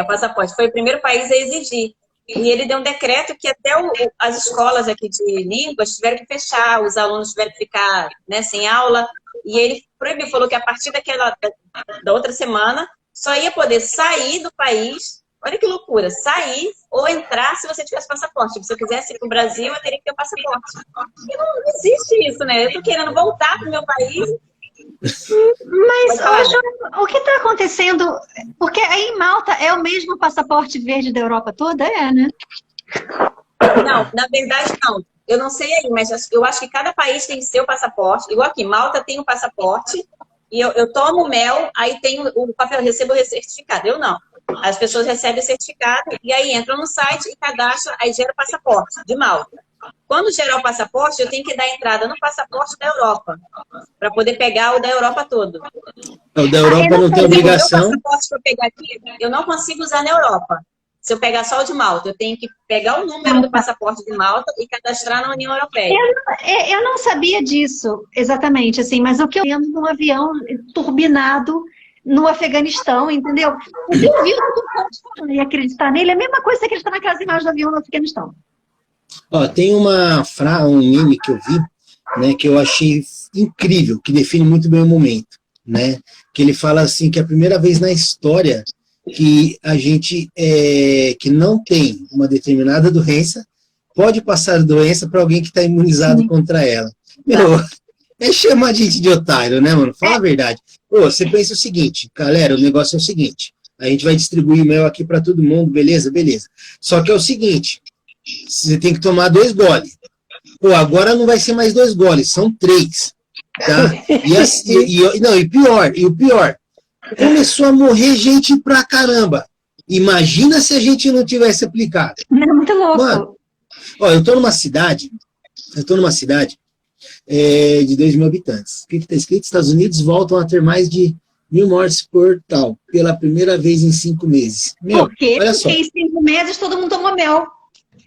O passaporte. Foi o primeiro país a exigir. E ele deu um decreto que até as escolas aqui de línguas tiveram que fechar, os alunos tiveram que ficar, né, sem aula. E ele proibiu, falou que a partir da outra semana só ia poder sair do país. Olha que loucura, sair ou entrar se você tivesse passaporte. Se eu quisesse ir para o Brasil, eu teria que ter passaporte. E não existe isso, né? Eu estou querendo voltar para o meu país. Mas, o que está acontecendo? Porque aí em Malta é o mesmo passaporte verde da Europa toda? Né? Não, na verdade não. Eu não sei aí, mas eu acho que cada país tem seu passaporte. Igual aqui, Malta tem um passaporte e eu tomo mel, aí tem o papel, eu recebo o certificado. Eu não. As pessoas recebem o certificado e aí entram no site e cadastram, aí gera o passaporte de Malta. Quando gerar o passaporte, eu tenho que dar entrada no passaporte da Europa, para poder pegar o da Europa todo. O da Europa não tem obrigação. O meu passaporte que eu pegar aqui, eu não consigo usar na Europa. Se eu pegar só o de Malta, eu tenho que pegar o número do passaporte de Malta e cadastrar na União Europeia. Eu não sabia disso exatamente, assim, mas o que eu lembro de um avião turbinado no Afeganistão, entendeu? O que eu vi, eu não ia acreditar nele, é a mesma coisa que acreditar naquelas imagens do avião no Afeganistão. Ó, tem um meme que eu vi, né, que eu achei incrível, que define muito bem o momento, né? Que ele fala assim que é a primeira vez na história que a gente que não tem uma determinada doença pode passar a doença para alguém que está imunizado contra ela. Meu, é chamar a gente de otário, né, mano? Fala a verdade. Pô, você pensa o seguinte, galera, o negócio é o seguinte, a gente vai distribuir mel aqui para todo mundo, beleza? Beleza. Só que é o seguinte, você tem que tomar 2 goles. Pô, agora não vai ser mais 2 goles, são 3. Tá? E o pior, começou a morrer gente pra caramba. Imagina se a gente não tivesse aplicado. É muito louco. Mano, ó, eu tô numa cidade de 2.000 habitantes. O que tá escrito? Estados Unidos voltam a ter mais de 1.000 mortes por tal, pela primeira vez em 5 meses. Meu, por quê? Olha só. Porque em 5 meses todo mundo tomou mel.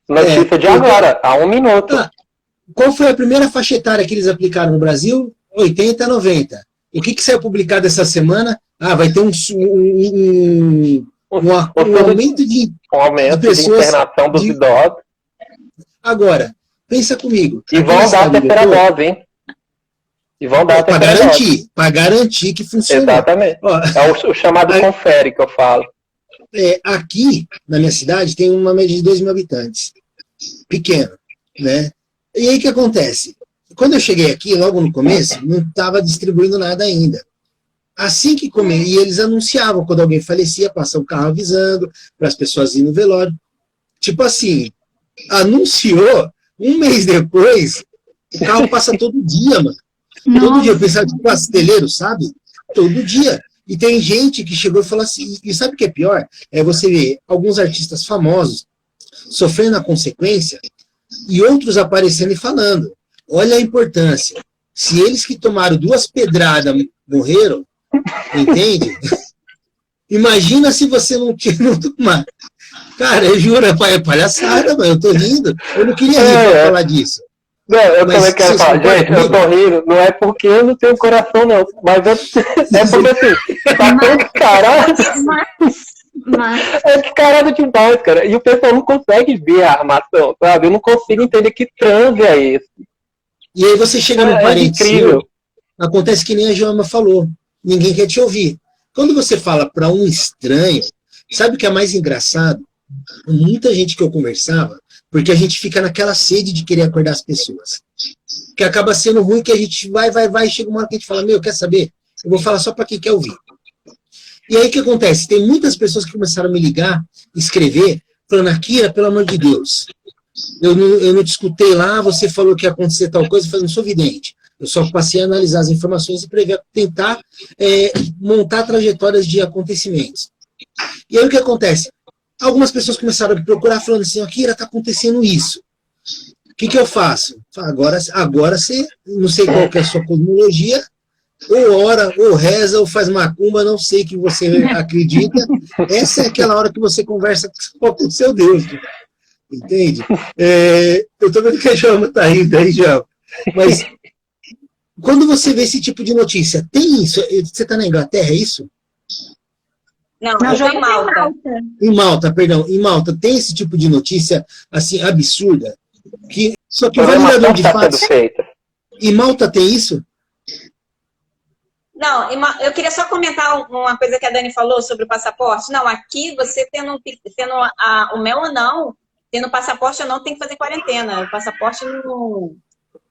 Notícia de agora, há 1 minuto. Qual foi a primeira faixa etária que eles aplicaram no Brasil? 80 a 90. O que saiu publicado essa semana? Vai ter um aumento de pessoas, de internação dos idosos. Agora, pensa comigo. E vão dar a terceira dose, hein? E vão dar a terceira dose. Para garantir que funciona. Exatamente. É o chamado confere que eu falo. Aqui, na minha cidade, tem uma média de 2.000 habitantes. Pequeno, né? E aí o que acontece? Quando eu cheguei aqui, logo no começo, não estava distribuindo nada ainda. Assim que e eles anunciavam, quando alguém falecia, passa um carro avisando para as pessoas irem no velório. Tipo assim, anunciou, 1 mês depois, o carro passa todo dia, mano. Nossa. Todo dia, eu pensava de pasteleiro, sabe? Todo dia. E tem gente que chegou e falou assim, e sabe o que é pior? É você ver alguns artistas famosos sofrendo a consequência e outros aparecendo e falando. Olha a importância. Se eles que tomaram 2 pedradas morreram, entende? Imagina se você não tomar. Cara, eu juro, é palhaçada, mas eu tô rindo. Eu não queria rir pra falar disso. Não, eu também quero falar, gente, eu tô rindo, não é porque eu não tenho coração, não, mas é porque assim, tá tão descarado. É descarado demais, cara. E o pessoal não consegue ver a armação, sabe? Eu não consigo entender que transe é esse. E aí você chega no parente seu, acontece que nem a Joama falou, ninguém quer te ouvir. Quando você fala para um estranho, sabe o que é mais engraçado? Muita gente que eu conversava, porque a gente fica naquela sede de querer acordar as pessoas. Que acaba sendo ruim, que a gente vai, chega uma hora que a gente fala, quer saber? Eu vou falar só para quem quer ouvir. E aí o que acontece? Tem muitas pessoas que começaram a me ligar, escrever, falando, Akira, pelo amor de Deus, eu não te escutei lá, você falou que ia acontecer tal coisa, eu falei, não sou vidente. Eu só passei a analisar as informações e prever, tentar montar trajetórias de acontecimentos. E aí o que acontece? Algumas pessoas começaram a me procurar falando assim, Akira, está acontecendo isso. O que eu faço? Agora você, não sei qual que é a sua cosmologia, ou ora, ou reza, ou faz macumba, não sei o que você acredita. Essa é aquela hora que você conversa com o seu Deus. Entende? Eu tô vendo que a Joama tá rindo aí, Joama. Mas Quando você vê esse tipo de notícia, tem isso? Você está na Inglaterra, é isso? Não, eu estou em Malta. Em Malta, perdão. Em Malta, tem esse tipo de notícia, assim, absurda? Só que o validador de fatos... Em Malta tem isso? Não, eu queria só comentar uma coisa que a Dani falou sobre o passaporte. Não, aqui você tendo o mel ou não, tendo passaporte ou não, tem que fazer quarentena. O passaporte não...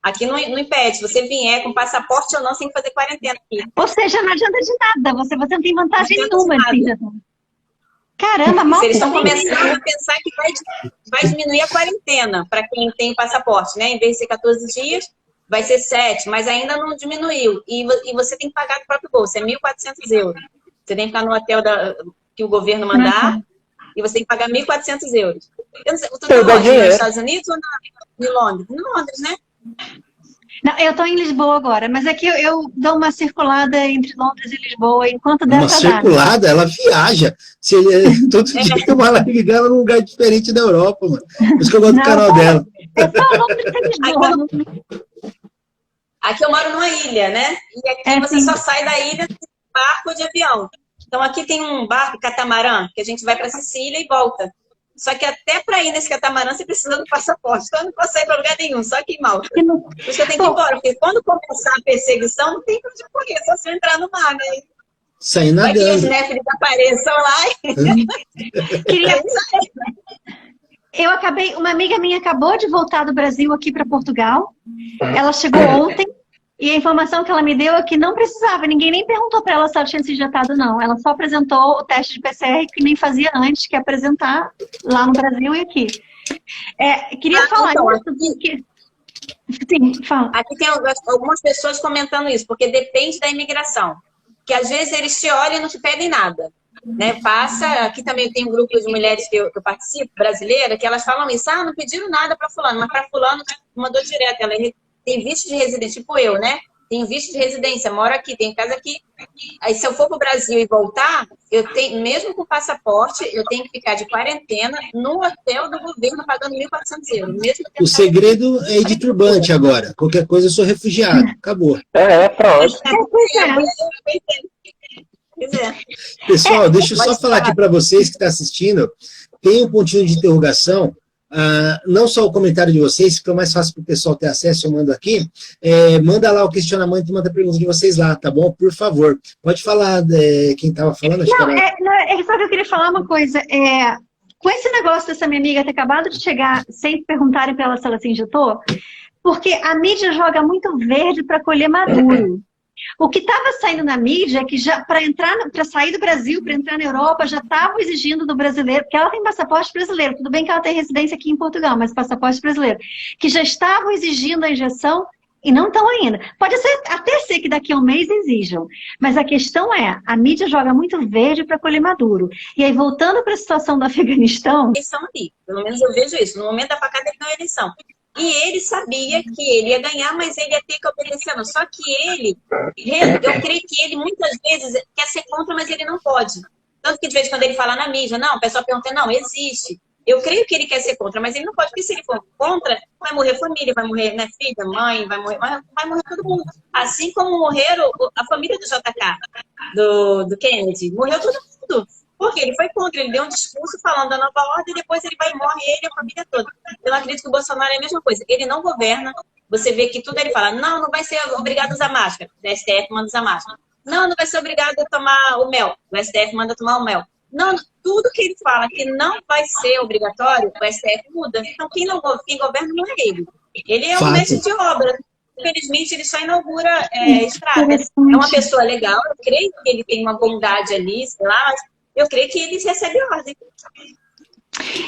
Aqui não impede. Se você vier com passaporte ou não, você tem que fazer quarentena aqui. Ou seja, não adianta de nada. Você não tem vantagem nenhuma. Caramba, mal. Eles estão começando a pensar que vai diminuir a quarentena para quem tem passaporte, né? Em vez de ser 14 dias, vai ser 7, mas ainda não diminuiu. E você tem que pagar do próprio bolso, é 1.400 euros. Você tem que ficar no hotel que o governo mandar e você tem que pagar 1.400 euros. Eu não sei, tu tá onde? Nos Estados Unidos ou em Londres? Em Londres, né? Não, eu estou em Lisboa agora, mas é que eu dou uma circulada entre Londres e Lisboa enquanto der. Uma circulada? Ela viaja. Todo dia tem uma live dela num lugar diferente da Europa, mano. Por isso que eu gosto do canal dela. Aqui eu moro numa ilha, né? E aqui você só sai da ilha de barco ou de avião. Então aqui tem um barco, catamarã, que a gente vai para Sicília e volta. Só que até para ir nesse catamarã você precisa do passaporte. Então eu não posso sair para lugar nenhum, só aqui em Malta. Por isso eu tenho que ir embora, porque quando começar a perseguição, não tem pra onde correr, só se eu entrar no mar, né? Sair nadando. Vai que os néfilis apareçam lá. Uma amiga minha acabou de voltar do Brasil aqui para Portugal. Ela chegou ontem. E a informação que ela me deu é que não precisava, ninguém nem perguntou para ela se ela tinha se injetado, não. Ela só apresentou o teste de PCR que nem fazia antes, que é apresentar lá no Brasil e aqui. Queria falar então, isso. Porque... Sim, fala. Aqui tem algumas pessoas comentando isso, porque depende da imigração. Que às vezes eles te olham e não te pedem nada. Né? Aqui também tem um grupo de mulheres que eu participo, brasileira, que elas falam isso, não pediram nada para fulano, mas para fulano mandou direto, ela tem visto de residência, tipo eu, né? Tenho visto de residência, moro aqui, tenho casa aqui. Aí se eu for para o Brasil e voltar, mesmo com passaporte, eu tenho que ficar de quarentena no hotel do governo pagando 1.400 euros. Mesmo o segredo é ir de turbante agora. Qualquer coisa eu sou refugiado. Acabou. Pronto. Pessoal, deixa eu só falar aqui para vocês que estão assistindo. Tem um pontinho de interrogação. Não só o comentário de vocês, fica mais fácil para o pessoal ter acesso, eu mando aqui. Manda lá o questionamento e manda a pergunta de vocês lá, tá bom? Por favor. Pode falar quem estava falando. Só que eu queria falar uma coisa. Com esse negócio dessa minha amiga ter acabado de chegar sem perguntarem para ela se ela se injetou, porque a mídia joga muito verde para colher maduro. O que estava saindo na mídia é que já para sair do Brasil, para entrar na Europa, já estavam exigindo do brasileiro, porque ela tem passaporte brasileiro, tudo bem que ela tem residência aqui em Portugal, mas passaporte brasileiro, que já estavam exigindo a injeção e não estão ainda. Pode até ser que daqui a um mês exijam, mas a questão a mídia joga muito verde para colher maduro. E aí, voltando para a situação do Afeganistão... Eleição ali, pelo menos eu vejo isso, no momento da facada ele ganhou a eleição. E ele sabia que ele ia ganhar, mas ele ia ter que obedecer. Só que eu creio que ele muitas vezes quer ser contra, mas ele não pode. Tanto que de vez em quando ele fala na mídia, não, o pessoal pergunta, não, existe. Eu creio que ele quer ser contra, mas ele não pode, porque se ele for contra, vai morrer família, vai morrer filha, mãe, vai morrer todo mundo. Assim como morreram a família do JK, do Kennedy, morreu todo mundo. Porque ele foi contra, ele deu um discurso falando da nova ordem e depois ele vai e morre, ele e a família toda. Eu acredito que o Bolsonaro é a mesma coisa. Ele não governa, você vê que tudo ele fala, não vai ser obrigado a usar máscara, o STF manda usar máscara. Não vai ser obrigado a tomar o mel, o STF manda tomar o mel. Não, tudo que ele fala que não vai ser obrigatório, o STF muda. Então quem governa não é ele. Ele é um mestre de obra. Infelizmente, ele só inaugura estrada. É uma pessoa legal, eu creio que ele tem uma bondade ali, sei lá, mas eu creio que ele recebe ordem.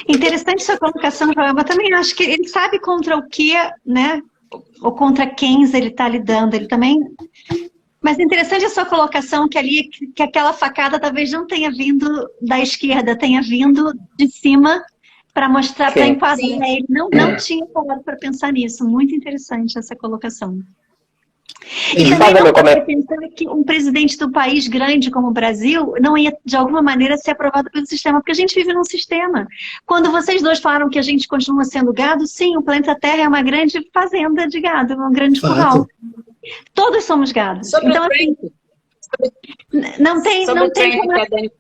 Interessante sua colocação, Joel, mas também acho que ele sabe contra o que, né? Ou contra quem ele está lidando. Ele também... Mas interessante a sua colocação, que aquela facada talvez não tenha vindo da esquerda, tenha vindo de cima para mostrar, para enquadrar. Ele não tinha parado para pensar nisso. Muito interessante essa colocação. E também não pode pensar que um presidente do país grande como o Brasil não ia, de alguma maneira, ser aprovado pelo sistema, porque a gente vive num sistema. Quando vocês dois falaram que a gente continua sendo gado, sim, o planeta Terra é uma grande fazenda de gado, um grande curral. Todos somos gado. Sobre então, o assim, Trump. não tem Sobre o como... Trump, que a Dani...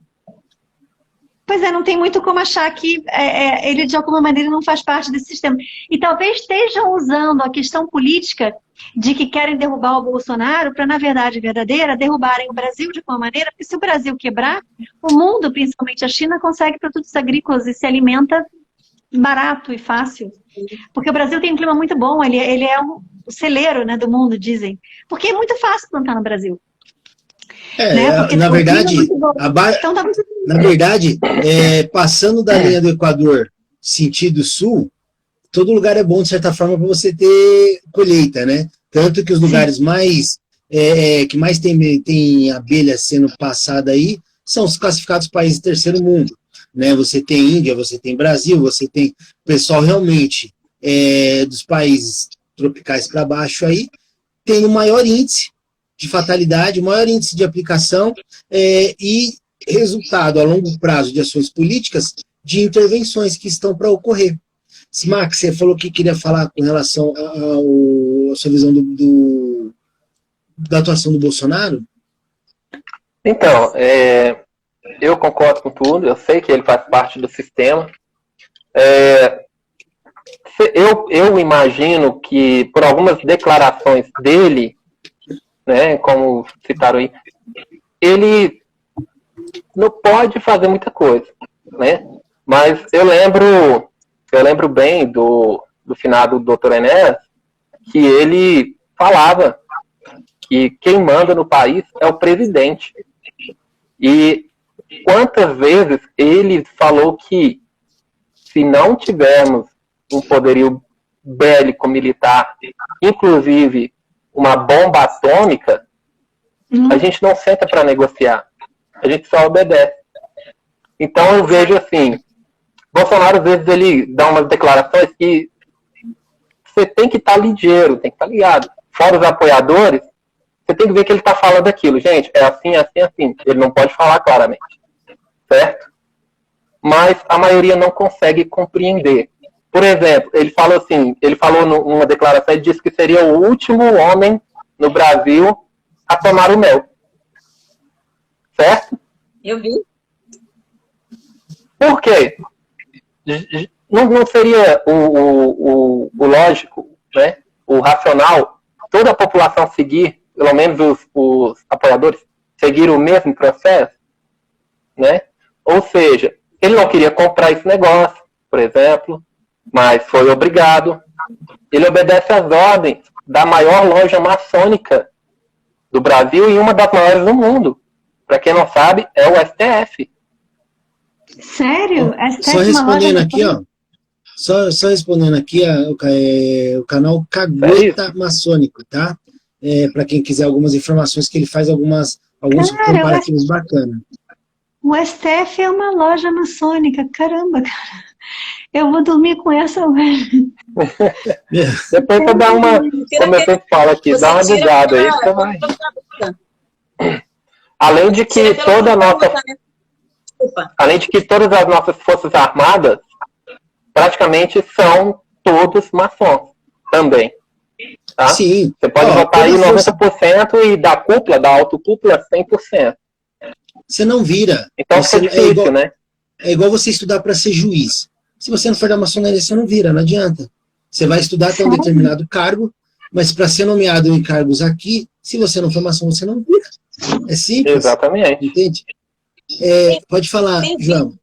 Pois é, não tem muito como achar que ele, de alguma maneira, não faz parte desse sistema. E talvez estejam usando a questão política de que querem derrubar o Bolsonaro para, na verdade verdadeira, derrubarem o Brasil de alguma maneira, porque se o Brasil quebrar, o mundo, principalmente a China, consegue produtos agrícolas e se alimenta barato e fácil. Porque o Brasil tem um clima muito bom, ele é o celeiro, né, do mundo, dizem. Porque é muito fácil plantar no Brasil. Né? Na verdade, então, na verdade, passando da linha do Equador, sentido sul, todo lugar é bom, de certa forma, para você ter colheita, né? Tanto que os lugares que mais tem abelha sendo passada aí são os classificados países do terceiro mundo. Né? Você tem Índia, você tem Brasil, você tem pessoal realmente dos países tropicais para baixo aí, tem o maior índice de fatalidade, o maior índice de aplicação e resultado a longo prazo de ações políticas de intervenções que estão para ocorrer. Max, você falou que queria falar com relação à sua visão da atuação do Bolsonaro? Então, eu concordo com tudo, eu sei que ele faz parte do sistema. Eu imagino que, por algumas declarações dele, né, como citaram aí, ele não pode fazer muita coisa, né? Mas eu lembro bem do finado Dr. Enéas, que ele falava que quem manda no país é o presidente. E quantas vezes ele falou que se não tivermos um poderio bélico militar, inclusive uma bomba atômica, a gente não senta para negociar. A gente só obedece. Então eu vejo assim, Bolsonaro às vezes ele dá umas declarações que você tem que estar ligeiro, tem que estar ligado. Fora os apoiadores, você tem que ver que ele está falando aquilo. Gente, é assim, assim, assim. Ele não pode falar claramente. Certo? Mas a maioria não consegue compreender. Por exemplo, ele falou numa declaração, ele disse que seria o último homem no Brasil a tomar o mel. Certo? Eu vi. Por quê? Não seria o lógico, né? O racional, toda a população seguir, pelo menos os apoiadores, seguir o mesmo processo? Né? Ou seja, ele não queria comprar esse negócio, por exemplo, mas foi obrigado. Ele obedece às ordens da maior loja maçônica do Brasil e uma das maiores do mundo. Para quem não sabe, é o STF. Sério? Só respondendo aqui, ó. Só respondendo aqui, o canal Cagueta Maçônico, tá? Para quem quiser algumas informações, que ele faz alguns comparativos bacanas. O STF é uma loja maçônica. Caramba, cara. Eu vou dormir com essa hoje. Depois você dá uma, como eu sempre falo aqui, dá uma ligada aí. Você vai. Além de que todas as nossas forças armadas praticamente são todos maçons também. Tá? Sim. Você pode votar aí 90% e da cúpula, da autocúpula, 100%. Você não vira. Então é difícil, né? É igual você estudar para ser juiz. Se você não for da maçonaria, você não vira, não adianta. Você vai estudar até um determinado cargo, mas para ser nomeado em cargos aqui, se você não for maçom, você não vira. É simples. Exatamente. Entende? Pode falar, João.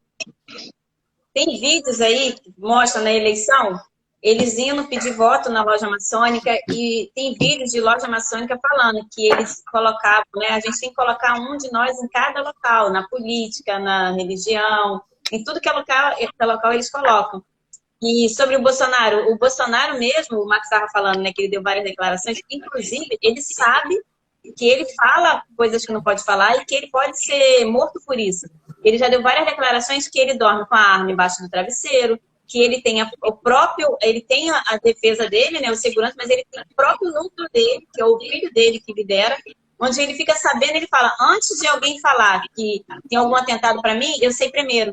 Tem vídeos aí que mostram na eleição, eles indo pedir voto na loja maçônica, e tem vídeos de loja maçônica falando que eles colocavam, né? A gente tem que colocar um de nós em cada local, na política, na religião, em tudo que é local eles colocam. E sobre o Bolsonaro mesmo, o Max estava falando, né, que ele deu várias declarações, inclusive ele sabe que ele fala coisas que não pode falar e que ele pode ser morto por isso. Ele já deu várias declarações que ele dorme com a arma embaixo do travesseiro, que ele tem a defesa dele, né, o segurança, mas ele tem o próprio núcleo dele, que é o filho dele que lidera, onde ele fica sabendo, ele fala, antes de alguém falar que tem algum atentado para mim, eu sei primeiro.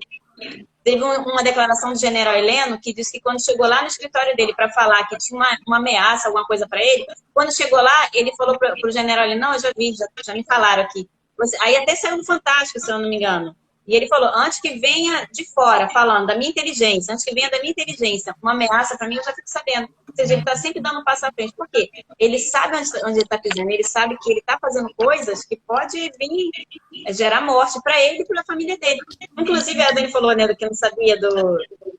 Teve uma declaração do general Heleno que disse que quando chegou lá no escritório dele para falar que tinha uma ameaça, alguma coisa para ele, quando chegou lá, ele falou para o general Heleno, não, eu já vi, já me falaram aqui. Aí até saiu no Fantástico, se eu não me engano. E ele falou, antes que venha de fora, falando da minha inteligência, antes que venha da minha inteligência, uma ameaça para mim, eu já fico sabendo. Ou seja, ele está sempre dando um passo à frente. Por quê? Ele sabe onde ele está pisando, ele sabe que ele está fazendo coisas que pode vir gerar morte para ele e para a família dele. Inclusive, a Dani falou, né, que não sabia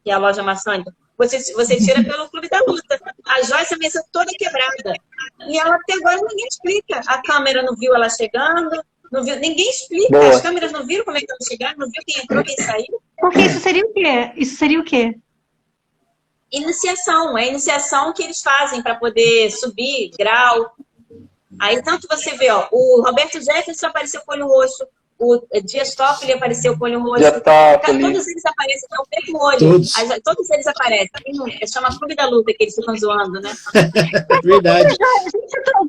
que é a loja maçônica. Você tira pelo Clube da Luta. A Joyce, a mesa toda quebrada. E ela até agora ninguém explica. A câmera não viu ela chegando. Não viu, ninguém explica, Boa. As câmeras não viram como é que elas chegaram, não viu quem entrou, quem saiu. Porque isso seria o quê? Isso seria o quê? Iniciação, é a iniciação que eles fazem para poder subir grau. Aí tanto você vê, ó, o Roberto Jefferson apareceu com o olho roxo, o Dias Toffoli apareceu com o olho roxo. Todos eles aparecem com o mesmo olho. Todos eles aparecem. Chama Clube da Luta, que eles ficam zoando, né? Verdade.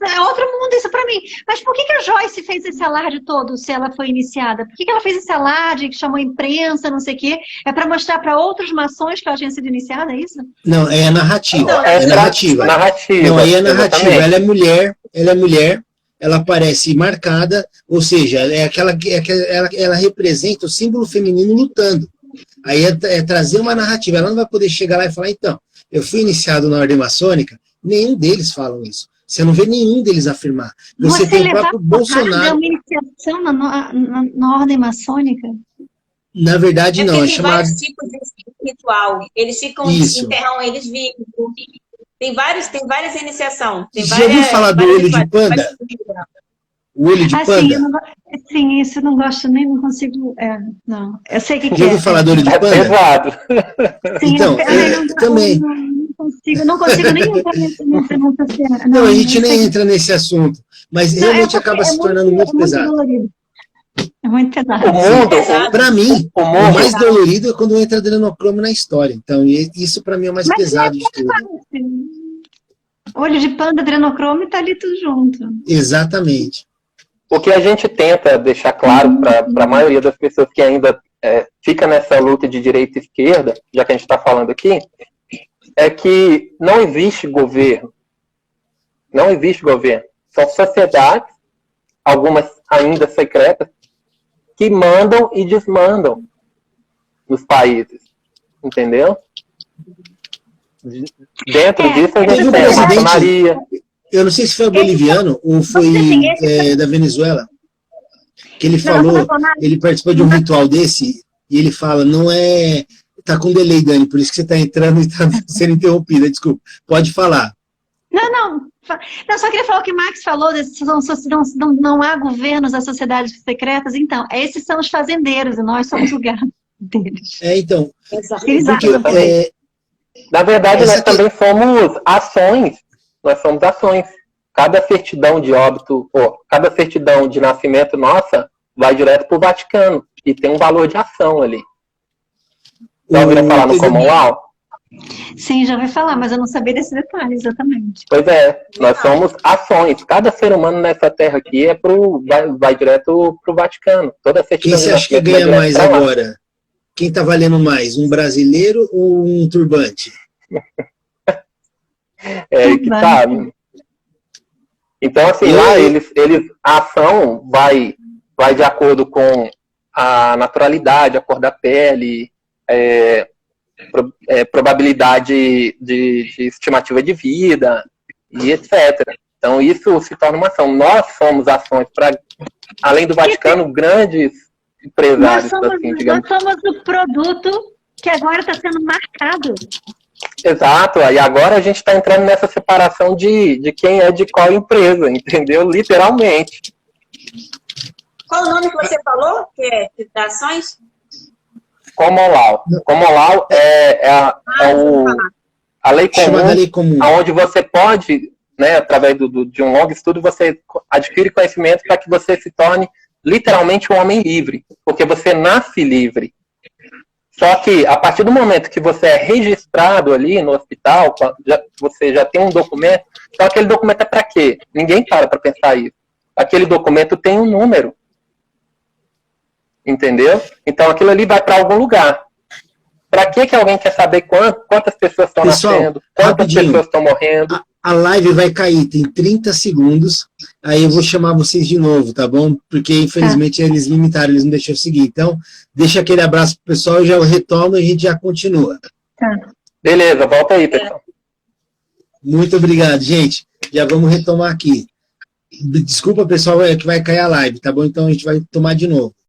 É outro mundo isso pra mim. Mas por que a Joyce fez esse alarde todo, se ela foi iniciada? Por que ela fez esse alarde, que chamou a imprensa, não sei o quê? É pra mostrar pra outros maçons que ela tinha sido iniciada, é isso? Não, é narrativa. Não, é narrativa. Não, aí é narrativa. Exatamente. Ela é mulher, ela aparece marcada, ou seja, ela representa o símbolo feminino lutando. Aí é trazer uma narrativa. Ela não vai poder chegar lá e falar, então, eu fui iniciado na ordem maçônica. Nenhum deles falam isso. Você não vê nenhum deles afirmar. Você tem o próprio Bolsonaro. Uma iniciação na ordem maçônica? Na verdade, não. É chamado... vários tipos de ritual. Eles ficam, enterram eles vivos. Tem várias iniciações. Já ouviu falar do olho de panda? O olho de panda? Sim, isso eu não gosto nem, não consigo. Não. Eu sei o que Já ouviu falar do olho de panda? Pesado. Sim, então, também. Não consigo nem entrar nessa. Não, a gente nem entra nesse assunto. Mas realmente acaba se tornando muito pesado. É muito pesado. Para mim, o mais dolorido é quando entra adrenocromo na história. Então, isso para mim é o mais pesado de tudo. Olho de panda, adrenocromo e tá ali tudo junto. Exatamente. O que a gente tenta deixar claro para a maioria das pessoas que ainda fica nessa luta de direita e esquerda, já que a gente está falando aqui, é que não existe governo. Não existe governo. São sociedades, algumas ainda secretas, que mandam e desmandam nos países. Entendeu? Dentro disso a gente tem a maçonaria. Eu não sei se foi boliviano ou foi da Venezuela, que ele falou, ele participou de um ritual desse, e ele fala, não é... Tá com delay, Dani, por isso que você tá entrando e tá sendo interrompida, desculpa. Pode falar. Não, só queria falar o que o Max falou, não há governos, as sociedades secretas, então, esses são os fazendeiros, e nós somos o gado deles. Então, porque, na verdade, nós também somos ações, Cada certidão de óbito, cada certidão de nascimento nossa, vai direto pro Vaticano, e tem um valor de ação ali. Já ouviram falar no Common Law? Sim, já ouvi falar, mas eu não sabia desse detalhe, exatamente. Pois é, nós somos ações. Cada ser humano nessa terra aqui vai direto pro Vaticano. Toda certidão. Quem você acha que ganha mais agora? Quem está valendo mais, um brasileiro ou um turbante? Que tá. Então, assim, lá a ação vai de acordo com a naturalidade, a cor da pele, probabilidade de estimativa de vida e etc. Então isso se torna uma ação. Nós somos ações para, além do Vaticano, grandes empresários. Nós somos o produto que agora está sendo marcado. Exato, e agora a gente está entrando nessa separação de quem é de qual empresa, entendeu? Literalmente. Qual o nome que você falou? Que é da ações? Common Law. Common Law é a lei comum, onde você pode, né, através de um longo estudo, você adquire conhecimento para que você se torne literalmente um homem livre, porque você nasce livre. Só que, a partir do momento que você é registrado ali no hospital, você já tem um documento, só aquele documento é para quê? Ninguém para pensar isso. Aquele documento tem um número. Entendeu? Então aquilo ali vai para algum lugar. Para que alguém quer saber quantas pessoas estão nascendo, quantas pessoas estão morrendo? A live vai cair, tem 30 segundos, aí eu vou chamar vocês de novo, tá bom? Porque, infelizmente, eles limitaram, eles não deixaram eu seguir. Então, deixa aquele abraço pro pessoal, eu já retomo e a gente já continua. Beleza, volta aí, pessoal. Muito obrigado, gente. Já vamos retomar aqui. Desculpa, pessoal, é que vai cair a live, tá bom? Então, a gente vai tomar de novo.